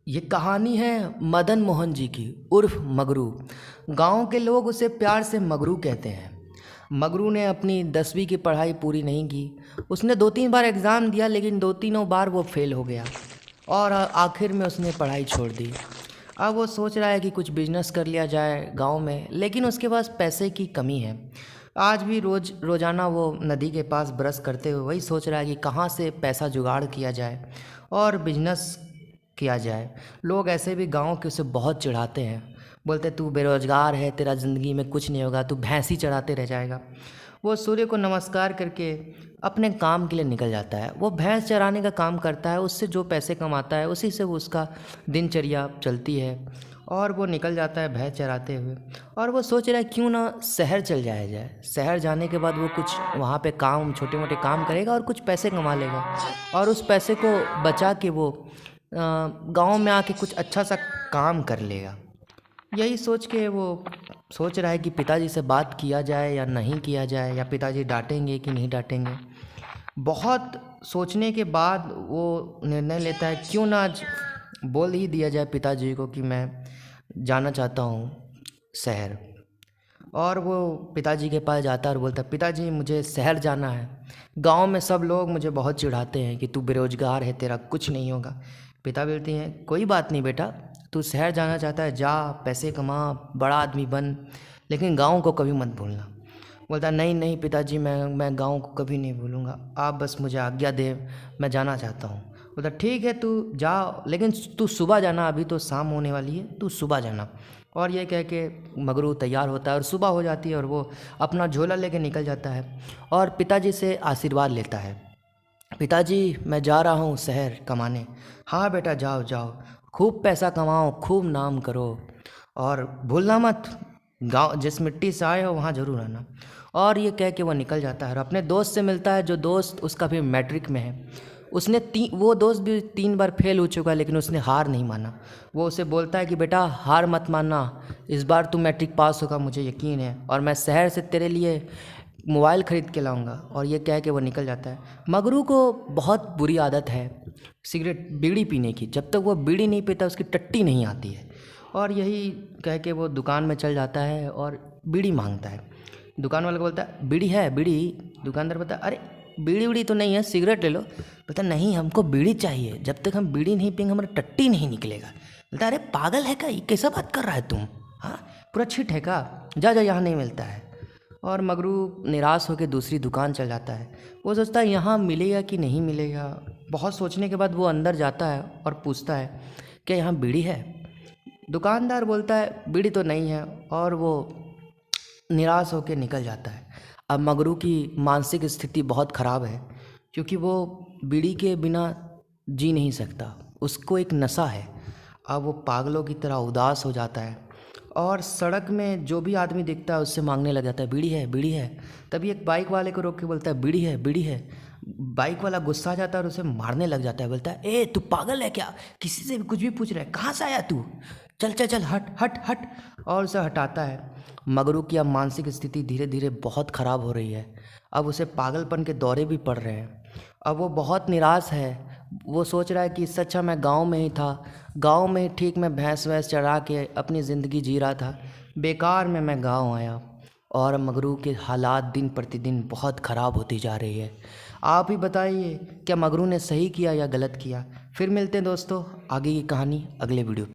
ये कहानी है मदन मोहन जी की उर्फ मगरू। गांव के लोग उसे प्यार से मगरू कहते हैं। मगरू ने अपनी 10वीं की पढ़ाई पूरी नहीं की। उसने 2-3 बार एग्ज़ाम दिया लेकिन 2-3 बार वो फेल हो गया और आखिर में उसने पढ़ाई छोड़ दी। अब वो सोच रहा है कि कुछ बिजनेस कर लिया जाए गांव में, लेकिन उसके पास पैसे की कमी है। आज भी रोज़ाना वो नदी के पास ब्रश करते हुए वही सोच रहा है कि कहाँ से पैसा जुगाड़ किया जाए और बिजनेस किया जाए। लोग ऐसे भी गाँव के उसे बहुत चिढ़ाते हैं, बोलते तू बेरोज़गार है, तेरा ज़िंदगी में कुछ नहीं होगा, तू भैंस ही चराते रह जाएगा। वो सूर्य को नमस्कार करके अपने काम के लिए निकल जाता है। वो भैंस चराने का काम करता है, उससे जो पैसे कमाता है उसी से वो उसका दिनचर्या चलती है और वो निकल जाता है भैंस चराते हुए। और वो सोच रहा है क्यों ना शहर चल जाया जाए। शहर जाने के बाद वो कुछ वहाँ पे काम, छोटे मोटे काम करेगा और कुछ पैसे कमा लेगा और उस पैसे को बचा के वो गांव में आके कुछ अच्छा सा काम कर लेगा। यही सोच के वो सोच रहा है कि पिताजी से बात किया जाए या नहीं किया जाए, या पिताजी डांटेंगे कि नहीं डांटेंगे। बहुत सोचने के बाद वो निर्णय लेता है क्यों ना आज बोल ही दिया जाए पिताजी को कि मैं जाना चाहता हूँ शहर। और वो पिताजी के पास जाता है और बोलता है पिताजी मुझे शहर जाना है। गांव में सब लोग मुझे बहुत चिढ़ाते हैं कि तू बेरोज़गार है, तेरा कुछ नहीं होगा। पिता बोलते हैं कोई बात नहीं बेटा, तू शहर जाना चाहता है जा, पैसे कमा, बड़ा आदमी बन, लेकिन गांव को कभी मत भूलना। बोलता नहीं नहीं पिताजी, मैं गांव को कभी नहीं भूलूंगा, आप बस मुझे आज्ञा दे, मैं जाना चाहता हूँ। बोलता ठीक है तू जा, लेकिन तू सुबह जाना, अभी तो शाम होने वाली है, तू सुबह जाना। और ये कह के मगरू तैयार होता है और सुबह हो जाती है और वो अपना झोला लेके निकल जाता है और पिताजी से आशीर्वाद लेता है। पिताजी मैं जा रहा हूँ शहर कमाने। हाँ बेटा जाओ जाओ, खूब पैसा कमाओ, खूब नाम करो और भूलना मत, गांव जिस मिट्टी से आए हो वहाँ ज़रूर आना। और ये कह के वो निकल जाता है और अपने दोस्त से मिलता है, जो दोस्त उसका भी मैट्रिक में है। उसने वो दोस्त भी 3 बार फेल हो चुका है लेकिन उसने हार नहीं माना। वो उसे बोलता है कि बेटा हार मत मानना, इस बार तू मैट्रिक पास होगा, मुझे यकीन है, और मैं शहर से तेरे लिए मोबाइल ख़रीद के लाऊंगा। और ये कह के वो निकल जाता है। मगरू को बहुत बुरी आदत है सिगरेट बीड़ी पीने की। जब तक वो बीड़ी नहीं पीता उसकी टट्टी नहीं आती है। और यही कह के वो दुकान में चल जाता है और बीड़ी मांगता है। दुकान वाला बोलता है बीड़ी है बीड़ी। दुकानदार बोलता है अरे बीड़ी उड़ी तो नहीं है, सिगरेट ले लो। बोलता नहीं हमको बीड़ी चाहिए, जब तक हम बीड़ी नहीं पियेंगे हमारा टट्टी नहीं निकलेगा। बोलता अरे पागल है क्या, ये कैसा बात कर रहा है तुम, हाँ पूरा छिट है क्या, जा जा यहाँ नहीं मिलता है। और मगरू निराश होकर दूसरी दुकान चल जाता है। वो सोचता है यहाँ मिलेगा कि नहीं मिलेगा। बहुत सोचने के बाद वो अंदर जाता है और पूछता है क्या यहाँ बीड़ी है। दुकानदार बोलता है बीड़ी तो नहीं है और वो निराश होकर निकल जाता है। अब मगरू की मानसिक स्थिति बहुत ख़राब है क्योंकि वो बीड़ी के बिना जी नहीं सकता, उसको एक नशा है। अब वो पागलों की तरह उदास हो जाता है और सड़क में जो भी आदमी दिखता है उससे मांगने लग जाता है बीड़ी है बीड़ी है। तभी एक बाइक वाले को रोक के बोलता है बीड़ी है बीड़ी है। बाइक वाला गुस्सा आ जाता है और उसे मारने लग जाता है। बोलता है ए तू पागल है क्या, किसी से भी कुछ भी पूछ रहा है, कहाँ से आया तू, चल चल चल हट हट हट। और उसे हटाता है। मगरू की अब मानसिक स्थिति धीरे धीरे बहुत ख़राब हो रही है। अब उसे पागलपन के दौरे भी पड़ रहे हैं। अब वो बहुत निराश है। वो सोच रहा है कि इससे अच्छा मैं गांव में ही था, गांव में ही ठीक मैं भैंस वैंस चरा के अपनी ज़िंदगी जी रहा था, बेकार में मैं गांव आया। और मगरू के हालात दिन प्रतिदिन बहुत ख़राब होती जा रही है। आप ही बताइए क्या मगरू ने सही किया या गलत किया। फिर मिलते हैं दोस्तों आगे की कहानी अगले वीडियो।